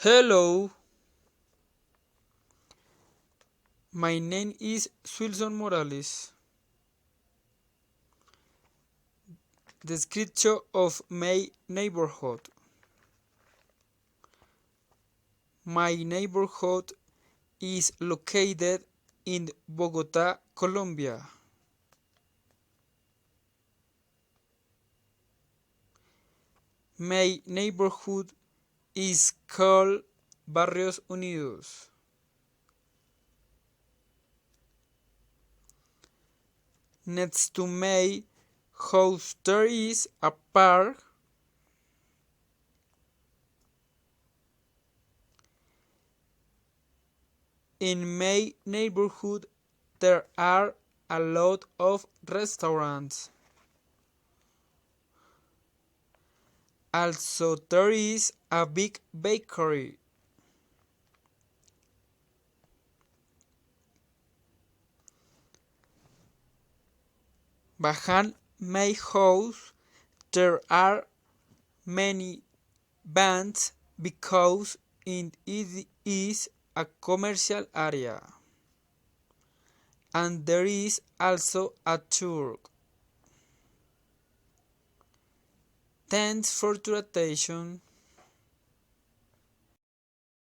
Hello, my name is Wilson Morales. Description of my neighborhood. My neighborhood is located in Bogota, Colombia. My neighborhood is called Barrios Unidos. Next to my house there is a park. In my neighborhood there are a lot of restaurants. Also there is a big bakery. Behind my house there are many bands because it is a commercial area. And there is also a church. Thanks for your attention.